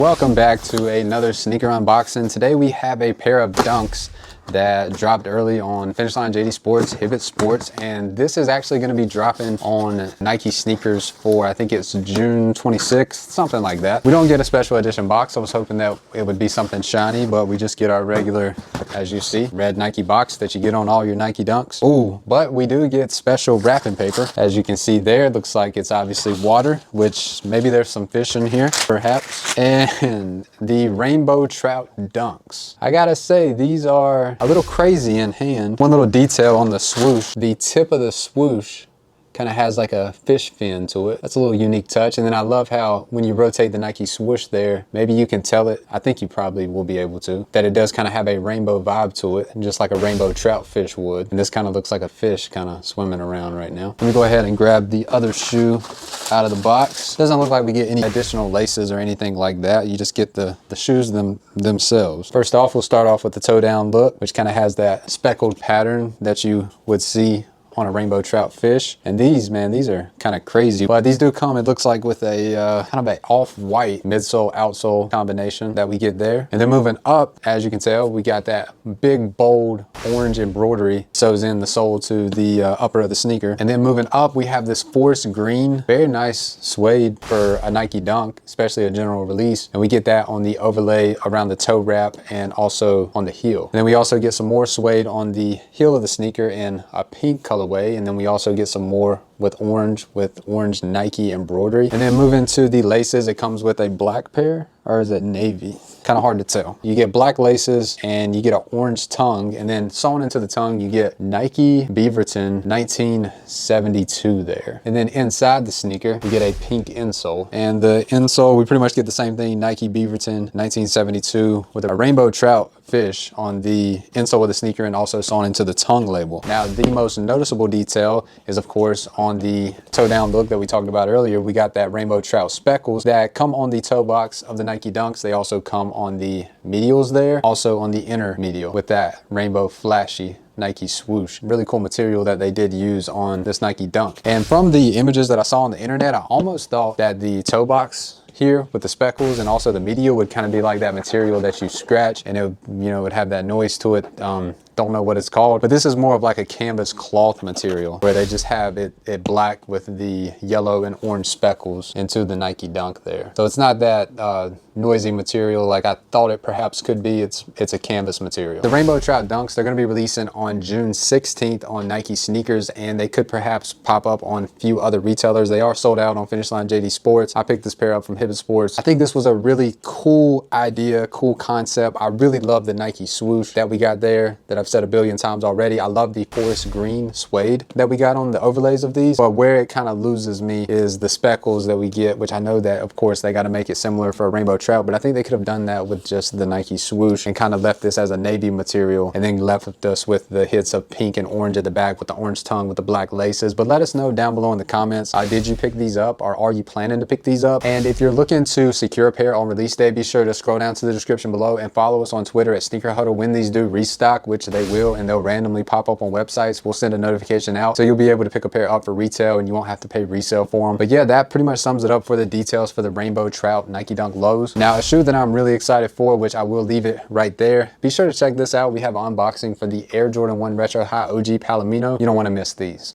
Welcome back to another sneaker unboxing. Today we have a pair of Dunks that dropped early on Finish Line JD Sports, Hibbett Sports, and this is actually going to be dropping on Nike sneakers for, I think it's June 26th, something like that. We don't get a special edition box. I was hoping that it would be something shiny, but we just get our regular, as you see, red Nike box that you get on all your Nike Dunks. Ooh, but we do get special wrapping paper. As you can see there, it looks like it's obviously water, which maybe there's some fish in here, perhaps. And the Rainbow Trout Dunks. I gotta say, these are a little crazy in hand. One little detail on the swoosh, the tip of the swoosh kind of has like a fish fin to it. That's a little unique touch. And then I love how when you rotate the Nike swoosh there, maybe you can tell it, I think you probably will be able to, that it does kind of have a rainbow vibe to it, just like a rainbow trout fish would. And this kind of looks like a fish kind of swimming around right now. Let me go ahead and grab the other shoe out of the box. Doesn't look like we get any additional laces or anything like that. You just get the shoes themselves. First off, we'll start off with the toe down look, which kind of has that speckled pattern that you would see on a rainbow trout fish. And these, man, these are kind of crazy, but these do come, it looks like, with a kind of a off-white midsole outsole combination that we get there. And then moving up, as you can tell, we got that big bold orange embroidery sews in the sole to the upper of the sneaker. And then moving up, we have this forest green, very nice suede for a Nike Dunk, especially a general release. And we get that on the overlay around the toe wrap and also on the heel. And then we also get some more suede on the heel of the sneaker in a pink colorway. And then we also get some more with orange Nike embroidery. And then moving to the laces, it comes with a black pair, or is it navy? Kind of hard to tell. You get black laces and you get an orange tongue, and then sewn into the tongue you get Nike Beaverton 1972 there. And then inside the sneaker you get a pink insole, and the insole we pretty much get the same thing, Nike Beaverton 1972 with a rainbow trout fish on the insole of the sneaker and also sewn into the tongue label. Now the most noticeable detail is of course on the toe down look that we talked about earlier. We got that rainbow trout speckles that come on the toe box of the Nike Dunks. They also come on the medials there, also on the inner medial with that rainbow flashy Nike swoosh. Really cool material that they did use on this Nike Dunk. And from the images that I saw on the internet, I almost thought that the toe box here with the speckles and also the medial would kind of be like that material that you scratch and it would, you know, would have that noise to it. Don't know what it's called, but this is more of like a canvas cloth material where they just have it black with the yellow and orange speckles into the Nike Dunk there. So it's not that noisy material like I thought it perhaps could be. It's a canvas material. The Rainbow Trout Dunks, they're going to be releasing on June 16th on Nike sneakers, and they could perhaps pop up on a few other retailers. They are sold out on Finish Line JD Sports. I picked this pair up from Hibbett Sports. I think this was a really cool idea, cool concept. I really love the Nike swoosh that we got there that I've said a billion times already. I love the forest green suede that we got on the overlays of these, but where it kind of loses me is the speckles that we get, which I know that of course they got to make it similar for a rainbow trout, but I think they could have done that with just the Nike swoosh and kind of left this as a navy material and then left us with the hits of pink and orange at the back with the orange tongue with the black laces. But let us know down below in the comments, did you pick these up or are you planning to pick these up? And if you're looking to secure a pair on release day, be sure to scroll down to the description below and follow us on Twitter at Sneaker Huddle. When these do restock, which they will, and they'll randomly pop up on websites, we'll send a notification out so you'll be able to pick a pair up for retail and you won't have to pay resale for them. But yeah, that pretty much sums it up for the details for the Rainbow Trout Nike Dunk lows. Now a shoe that I'm really excited for, which I will leave it right there, be sure to check this out. We have an unboxing for the Air Jordan 1 Retro High OG Palomino. You don't want to miss these.